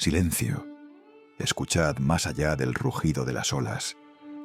Silencio. Escuchad más allá del rugido de las olas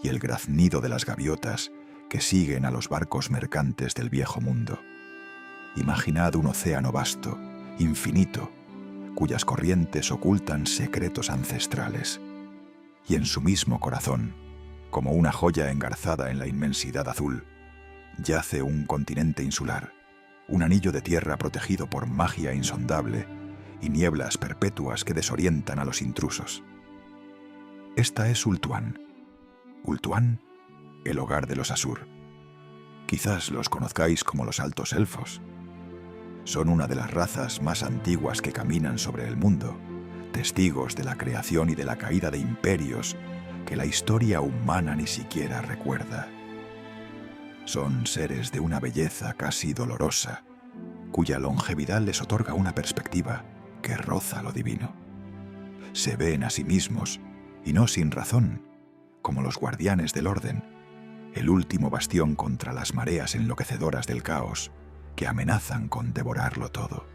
y el graznido de las gaviotas que siguen a los barcos mercantes del viejo mundo. Imaginad un océano vasto, infinito, cuyas corrientes ocultan secretos ancestrales. Y en su mismo corazón, como una joya engarzada en la inmensidad azul, yace un continente insular, un anillo de tierra protegido por magia insondable y nieblas perpetuas que desorientan a los intrusos. Esta es Ultuan. Ultuan, el hogar de los Asur. Quizás los conozcáis como los altos elfos. Son una de las razas más antiguas que caminan sobre el mundo, testigos de la creación y de la caída de imperios que la historia humana ni siquiera recuerda. Son seres de una belleza casi dolorosa, cuya longevidad les otorga una perspectiva que roza lo divino. Se ven a sí mismos, y no sin razón, como los guardianes del orden, el último bastión contra las mareas enloquecedoras del caos que amenazan con devorarlo todo.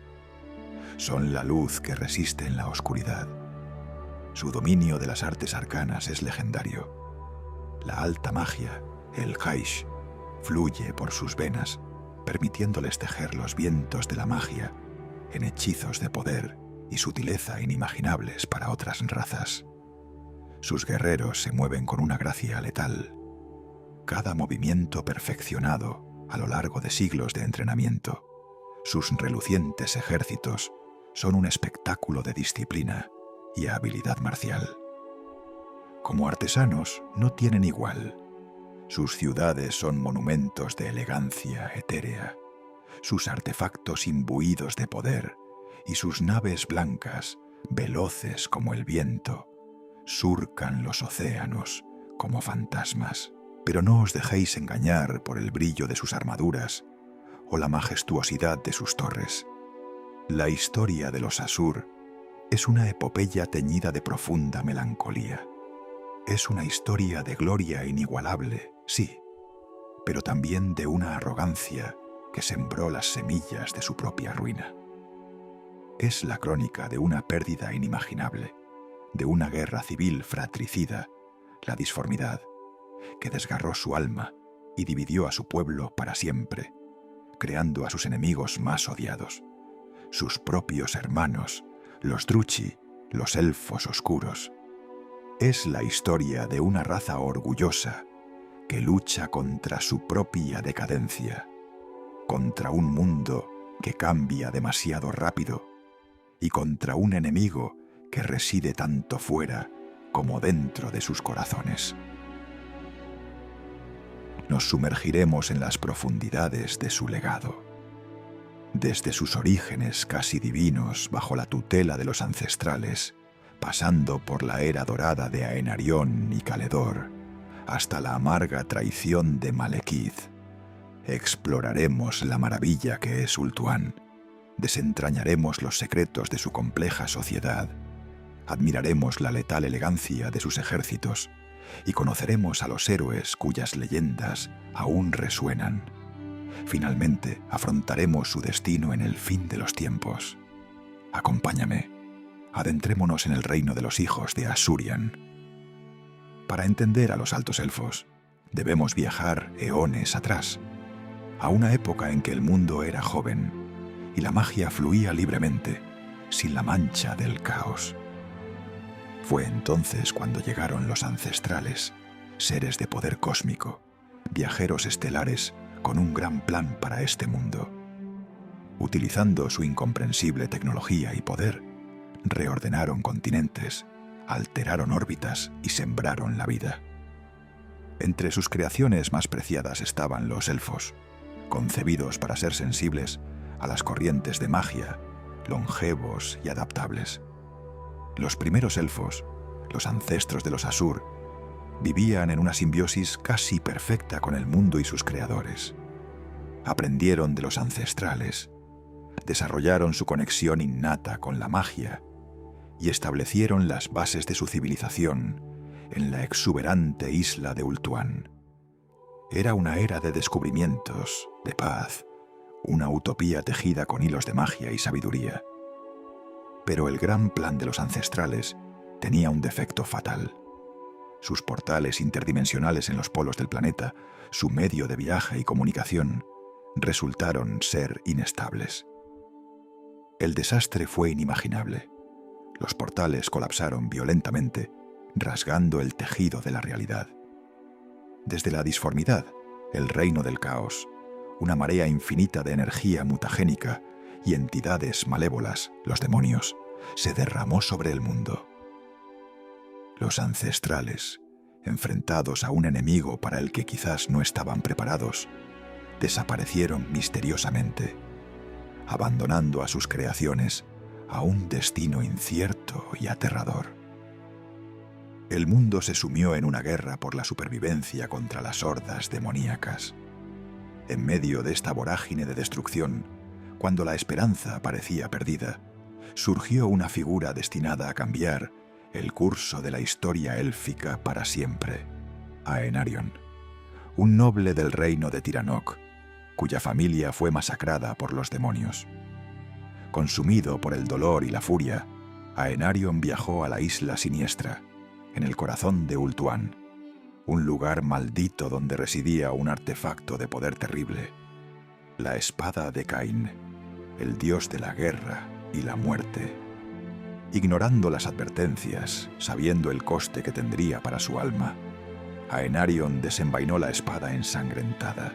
Son la luz que resiste en la oscuridad. Su dominio de las artes arcanas es legendario. La alta magia, el Kaish, fluye por sus venas, permitiéndoles tejer los vientos de la magia en hechizos de poder y sutileza inimaginables para otras razas. Sus guerreros se mueven con una gracia letal. Cada movimiento perfeccionado a lo largo de siglos de entrenamiento. Sus relucientes ejércitos son un espectáculo de disciplina y habilidad marcial. Como artesanos no tienen igual. Sus ciudades son monumentos de elegancia etérea, sus artefactos imbuidos de poder y sus naves blancas, veloces como el viento, surcan los océanos como fantasmas. Pero no os dejéis engañar por el brillo de sus armaduras o la majestuosidad de sus torres. La historia de los Asur es una epopeya teñida de profunda melancolía. Es una historia de gloria inigualable, sí, pero también de una arrogancia que sembró las semillas de su propia ruina. Es la crónica de una pérdida inimaginable, de una guerra civil fratricida, la disformidad, que desgarró su alma y dividió a su pueblo para siempre, creando a sus enemigos más odiados, sus propios hermanos, los Druchi, los elfos oscuros. Es la historia de una raza orgullosa que lucha contra su propia decadencia, contra un mundo que cambia demasiado rápido y contra un enemigo que reside tanto fuera como dentro de sus corazones. Nos sumergiremos en las profundidades de su legado. Desde sus orígenes casi divinos bajo la tutela de los ancestrales, pasando por la era dorada de Aenarión y Caledor, hasta la amarga traición de Malekith, exploraremos la maravilla que es Ultuan, desentrañaremos los secretos de su compleja sociedad, admiraremos la letal elegancia de sus ejércitos, y conoceremos a los héroes cuyas leyendas aún resuenan. Finalmente, afrontaremos su destino en el fin de los tiempos. Acompáñame. Adentrémonos en el reino de los hijos de Asurian. Para entender a los altos elfos, debemos viajar eones atrás, a una época en que el mundo era joven y la magia fluía libremente, sin la mancha del caos. Fue entonces cuando llegaron los ancestrales, seres de poder cósmico, viajeros estelares con un gran plan para este mundo. Utilizando su incomprensible tecnología y poder, reordenaron continentes, alteraron órbitas y sembraron la vida. Entre sus creaciones más preciadas estaban los elfos, concebidos para ser sensibles a las corrientes de magia, longevos y adaptables. Los primeros elfos, los ancestros de los Asur, vivían en una simbiosis casi perfecta con el mundo y sus creadores. Aprendieron de los ancestrales, desarrollaron su conexión innata con la magia y establecieron las bases de su civilización en la exuberante isla de Ultuan. Era una era de descubrimientos, de paz, una utopía tejida con hilos de magia y sabiduría. Pero el gran plan de los ancestrales tenía un defecto fatal. Sus portales interdimensionales en los polos del planeta, su medio de viaje y comunicación, resultaron ser inestables. El desastre fue inimaginable. Los portales colapsaron violentamente, rasgando el tejido de la realidad. Desde la disformidad, el reino del caos, una marea infinita de energía mutagénica y entidades malévolas, los demonios, se derramó sobre el mundo. Los ancestrales, enfrentados a un enemigo para el que quizás no estaban preparados, desaparecieron misteriosamente, abandonando a sus creaciones a un destino incierto y aterrador. El mundo se sumió en una guerra por la supervivencia contra las hordas demoníacas. En medio de esta vorágine de destrucción, cuando la esperanza parecía perdida, surgió una figura destinada a cambiar el curso de la historia élfica para siempre: Aenarion, un noble del reino de Tiranoc, cuya familia fue masacrada por los demonios. Consumido por el dolor y la furia, Aenarion viajó a la Isla Siniestra, en el corazón de Ultuan, un lugar maldito donde residía un artefacto de poder terrible, la espada de Cain, el dios de la guerra y la muerte. Ignorando las advertencias, sabiendo el coste que tendría para su alma, Aenarion desenvainó la espada ensangrentada.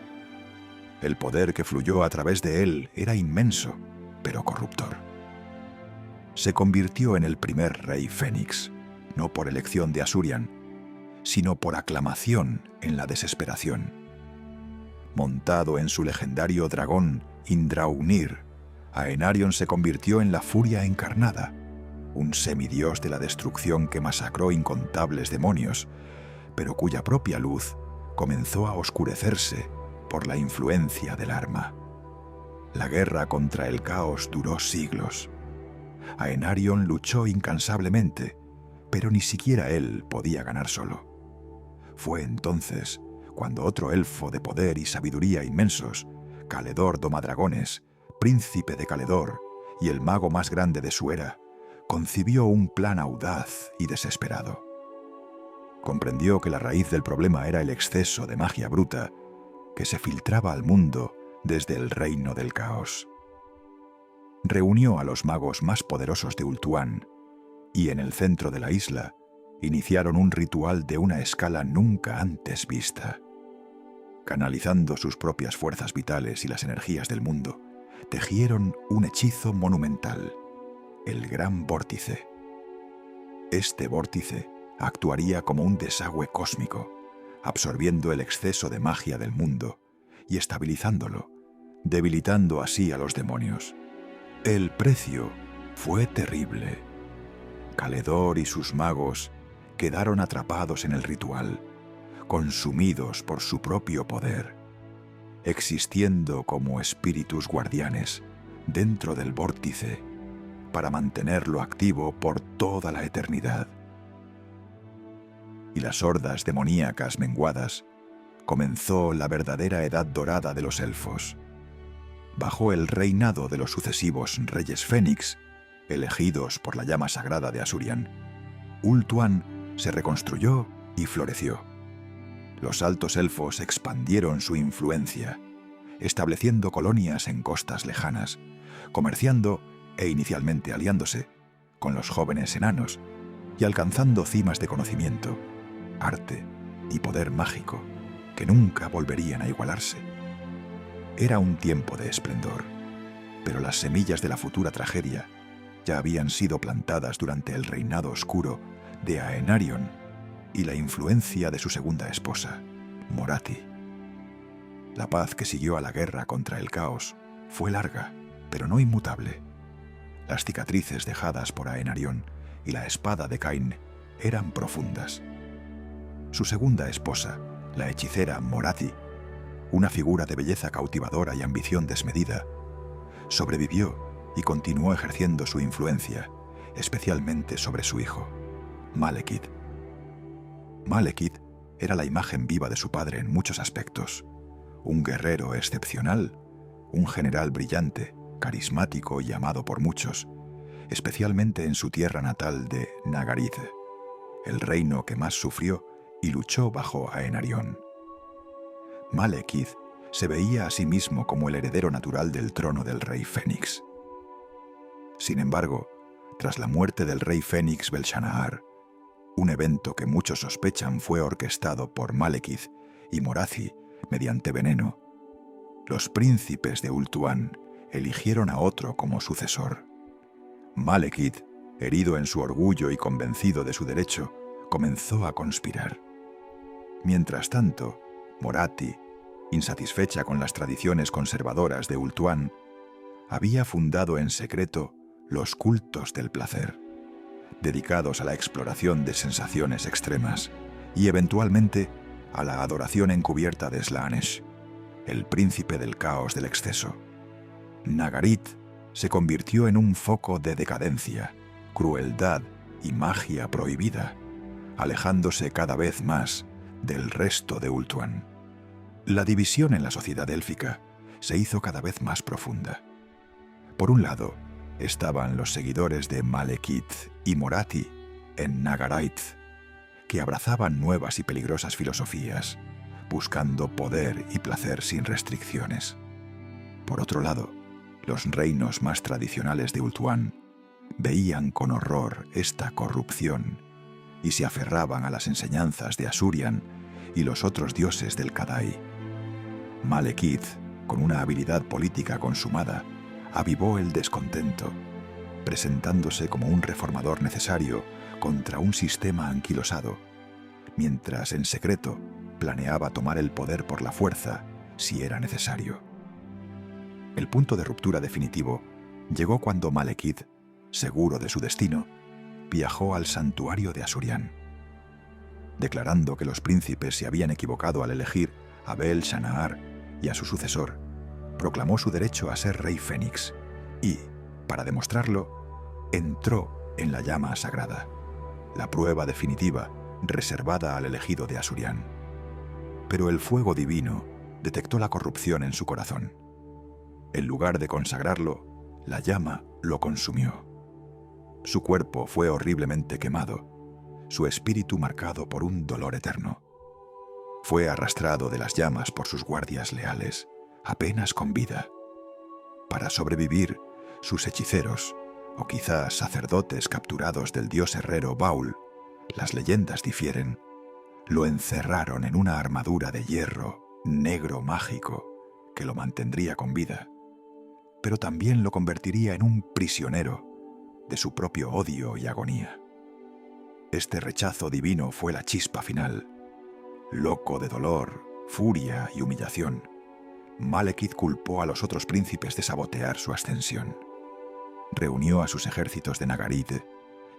El poder que fluyó a través de él era inmenso, pero corruptor. Se convirtió en el primer rey fénix, no por elección de Asurian, sino por aclamación en la desesperación. Montado en su legendario dragón Indraunir, Aenarion se convirtió en la furia encarnada, un semidios de la destrucción que masacró incontables demonios, pero cuya propia luz comenzó a oscurecerse por la influencia del arma. La guerra contra el caos duró siglos. Aenarion luchó incansablemente, pero ni siquiera él podía ganar solo. Fue entonces cuando otro elfo de poder y sabiduría inmensos, Caledor Domadragones, príncipe de Caledor y el mago más grande de su era, concibió un plan audaz y desesperado. Comprendió que la raíz del problema era el exceso de magia bruta que se filtraba al mundo desde el reino del caos. Reunió a los magos más poderosos de Ultuan y en el centro de la isla iniciaron un ritual de una escala nunca antes vista. Canalizando sus propias fuerzas vitales y las energías del mundo, tejieron un hechizo monumental: el Gran Vórtice. Este vórtice actuaría como un desagüe cósmico, absorbiendo el exceso de magia del mundo y estabilizándolo, debilitando así a los demonios. El precio fue terrible. Caledor y sus magos quedaron atrapados en el ritual, consumidos por su propio poder, existiendo como espíritus guardianes dentro del vórtice para mantenerlo activo por toda la eternidad. Y las hordas demoníacas menguadas, comenzó la verdadera edad dorada de los elfos. Bajo el reinado de los sucesivos reyes fénix, elegidos por la llama sagrada de Asurian, Ultuan se reconstruyó y floreció. Los altos elfos expandieron su influencia, estableciendo colonias en costas lejanas, comerciando e inicialmente aliándose con los jóvenes enanos y alcanzando cimas de conocimiento, arte y poder mágico que nunca volverían a igualarse. Era un tiempo de esplendor, pero las semillas de la futura tragedia ya habían sido plantadas durante el reinado oscuro de Aenarion y la influencia de su segunda esposa, Morathi. La paz que siguió a la guerra contra el caos fue larga, pero no inmutable. Las cicatrices dejadas por Aenarion y la espada de Cain eran profundas. Su segunda esposa, la hechicera Morathi, una figura de belleza cautivadora y ambición desmedida, sobrevivió y continuó ejerciendo su influencia, especialmente sobre su hijo, Malekith. Malekith era la imagen viva de su padre en muchos aspectos: un guerrero excepcional, un general brillante, carismático y amado por muchos, especialmente en su tierra natal de Nagarid, el reino que más sufrió y luchó bajo Aenarión. Malekith se veía a sí mismo como el heredero natural del trono del rey Fénix. Sin embargo, tras la muerte del rey Fénix Bel-Shanaar, un evento que muchos sospechan fue orquestado por Malekith y Morathi mediante veneno, los príncipes de Ultuan eligieron a otro como sucesor. Malekith, herido en su orgullo y convencido de su derecho, comenzó a conspirar. Mientras tanto, Morathi, insatisfecha con las tradiciones conservadoras de Ultuan, había fundado en secreto los cultos del placer, dedicados a la exploración de sensaciones extremas y eventualmente a la adoración encubierta de Slaanesh, el príncipe del caos del exceso. Nagarid se convirtió en un foco de decadencia, crueldad y magia prohibida, alejándose cada vez más del resto de Ultuan. La división en la sociedad élfica se hizo cada vez más profunda. Por un lado, estaban los seguidores de Malekith y Morathi en Nagaraith, que abrazaban nuevas y peligrosas filosofías, buscando poder y placer sin restricciones. Por otro lado, los reinos más tradicionales de Ultuan veían con horror esta corrupción y se aferraban a las enseñanzas de Asurian y los otros dioses del Kadai. Malekith, con una habilidad política consumada, avivó el descontento, presentándose como un reformador necesario contra un sistema anquilosado, mientras en secreto planeaba tomar el poder por la fuerza si era necesario. El punto de ruptura definitivo llegó cuando Malekith, seguro de su destino, viajó al santuario de Asurian. Declarando que los príncipes se habían equivocado al elegir a Bel-Shanaar y a su sucesor, proclamó su derecho a ser rey Fénix y, para demostrarlo, entró en la llama sagrada, la prueba definitiva reservada al elegido de Asurian. Pero el fuego divino detectó la corrupción en su corazón. En lugar de consagrarlo, la llama lo consumió. Su cuerpo fue horriblemente quemado, su espíritu marcado por un dolor eterno. Fue arrastrado de las llamas por sus guardias leales, apenas con vida. Para sobrevivir, sus hechiceros, o quizás sacerdotes capturados del dios herrero Baul, las leyendas difieren, lo encerraron en una armadura de hierro negro mágico que lo mantendría con vida, pero también lo convertiría en un prisionero de su propio odio y agonía. Este rechazo divino fue la chispa final. Loco de dolor, furia y humillación, Malekith culpó a los otros príncipes de sabotear su ascensión. Reunió a sus ejércitos de Nagarid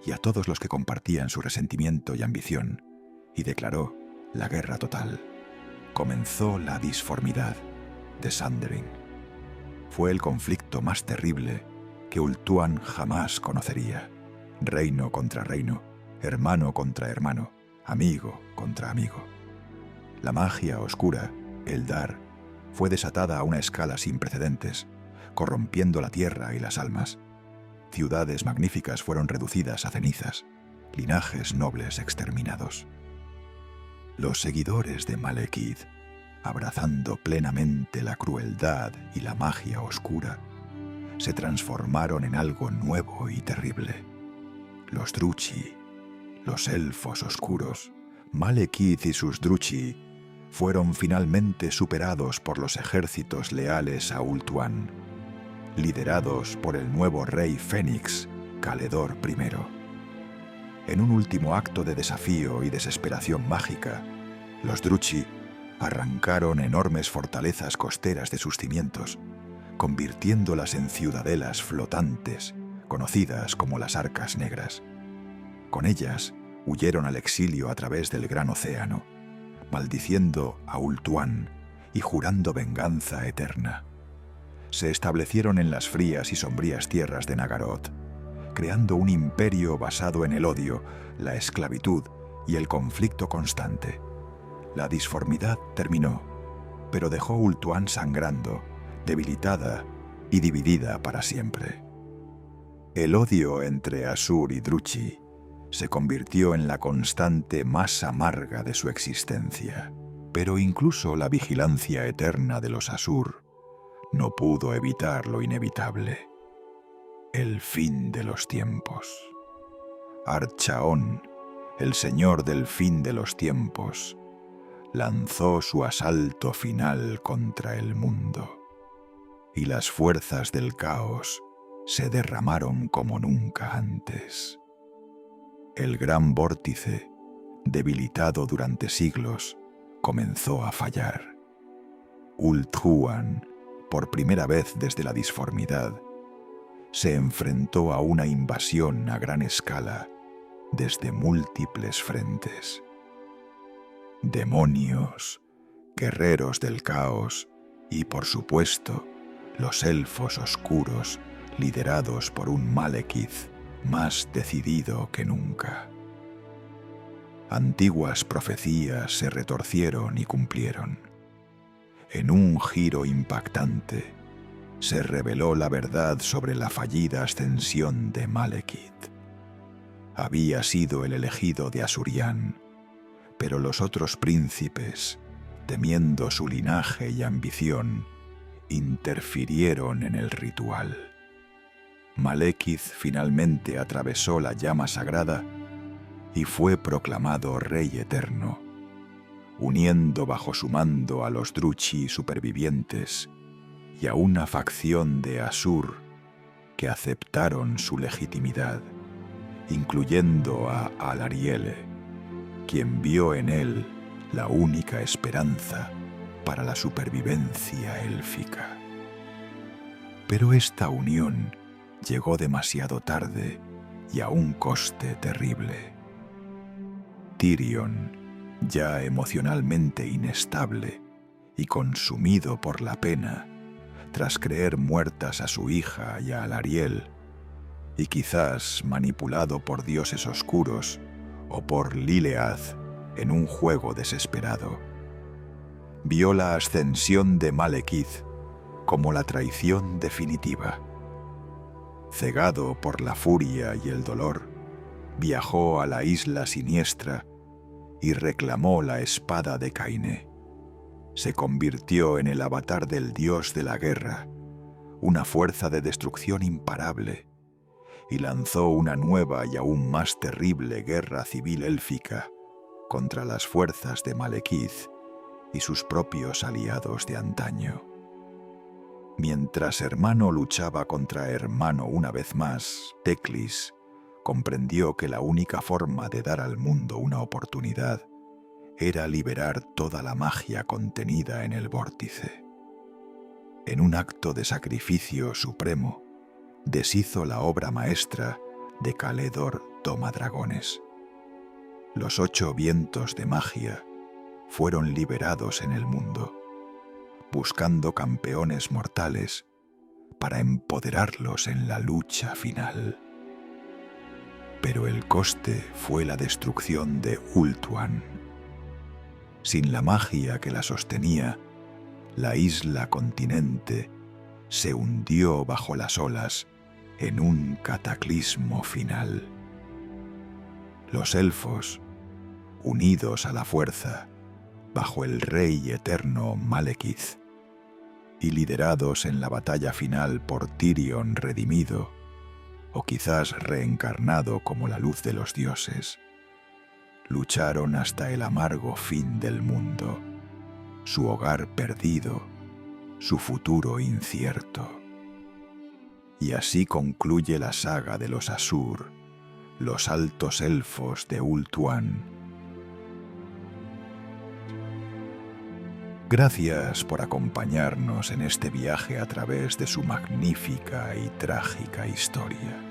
y a todos los que compartían su resentimiento y ambición, y declaró la guerra total. Comenzó la disformidad de Sundering. Fue el conflicto más terrible que Ultuan jamás conocería. Reino contra reino, hermano contra hermano, amigo contra amigo. La magia oscura, Eldar, fue desatada a una escala sin precedentes, corrompiendo la tierra y las almas. Ciudades magníficas fueron reducidas a cenizas, linajes nobles exterminados. Los seguidores de Malekith, abrazando plenamente la crueldad y la magia oscura, se transformaron en algo nuevo y terrible. Los Druchi, los elfos oscuros, Malekith y sus Druchi, fueron finalmente superados por los ejércitos leales a Ultuan, liderados por el nuevo rey Fénix, Caledor I. En un último acto de desafío y desesperación mágica, los Druchi arrancaron enormes fortalezas costeras de sus cimientos, convirtiéndolas en ciudadelas flotantes, conocidas como las Arcas Negras. Con ellas huyeron al exilio a través del gran océano, maldiciendo a Ultuan y jurando venganza eterna. Se establecieron en las frías y sombrías tierras de Nagaroth, creando un imperio basado en el odio, la esclavitud y el conflicto constante. La disformidad terminó, pero dejó Ultuan sangrando, debilitada y dividida para siempre. El odio entre Asur y Druchi se convirtió en la constante más amarga de su existencia, pero incluso la vigilancia eterna de los Asur no pudo evitar lo inevitable: el fin de los tiempos. Archaón, el señor del fin de los tiempos, lanzó su asalto final contra el mundo, y las fuerzas del caos se derramaron como nunca antes. El gran vórtice, debilitado durante siglos, comenzó a fallar. Ulthuan, por primera vez desde la disformidad, se enfrentó a una invasión a gran escala desde múltiples frentes. Demonios, guerreros del caos y, por supuesto, los elfos oscuros liderados por un Malekith más decidido que nunca. Antiguas profecías se retorcieron y cumplieron. En un giro impactante, se reveló la verdad sobre la fallida ascensión de Malekith. Había sido el elegido de Asuryan, pero los otros príncipes, temiendo su linaje y ambición, interfirieron en el ritual. Malekith finalmente atravesó la llama sagrada y fue proclamado Rey Eterno, uniendo bajo su mando a los Druchi supervivientes y a una facción de Asur que aceptaron su legitimidad, incluyendo a Alarielle, quien vio en él la única esperanza para la supervivencia élfica. Pero esta unión llegó demasiado tarde y a un coste terrible. Tyrion, ya emocionalmente inestable y consumido por la pena, tras creer muertas a su hija y a Alarielle, y quizás manipulado por dioses oscuros o por Lileath en un juego desesperado, vio la ascensión de Malekith como la traición definitiva. Cegado por la furia y el dolor, viajó a la isla siniestra y reclamó la espada de Caine. Se convirtió en el avatar del dios de la guerra, una fuerza de destrucción imparable, y lanzó una nueva y aún más terrible guerra civil élfica contra las fuerzas de Malekith y sus propios aliados de antaño. Mientras hermano luchaba contra hermano una vez más, Teclis comprendió que la única forma de dar al mundo una oportunidad era liberar toda la magia contenida en el vórtice. En un acto de sacrificio supremo, deshizo la obra maestra de Caledor Domadragones. Los 8 vientos de magia fueron liberados en el mundo, buscando campeones mortales para empoderarlos en la lucha final. Pero el coste fue la destrucción de Ulthuan. Sin la magia que la sostenía, la isla continente se hundió bajo las olas en un cataclismo final. Los elfos, unidos a la fuerza, bajo el Rey Eterno Malekith, y liderados en la batalla final por Tyrion redimido, o quizás reencarnado como la luz de los dioses, lucharon hasta el amargo fin del mundo, su hogar perdido, su futuro incierto. Y así concluye la saga de los Asur, los altos elfos de Ulthuan. Gracias por acompañarnos en este viaje a través de su magnífica y trágica historia.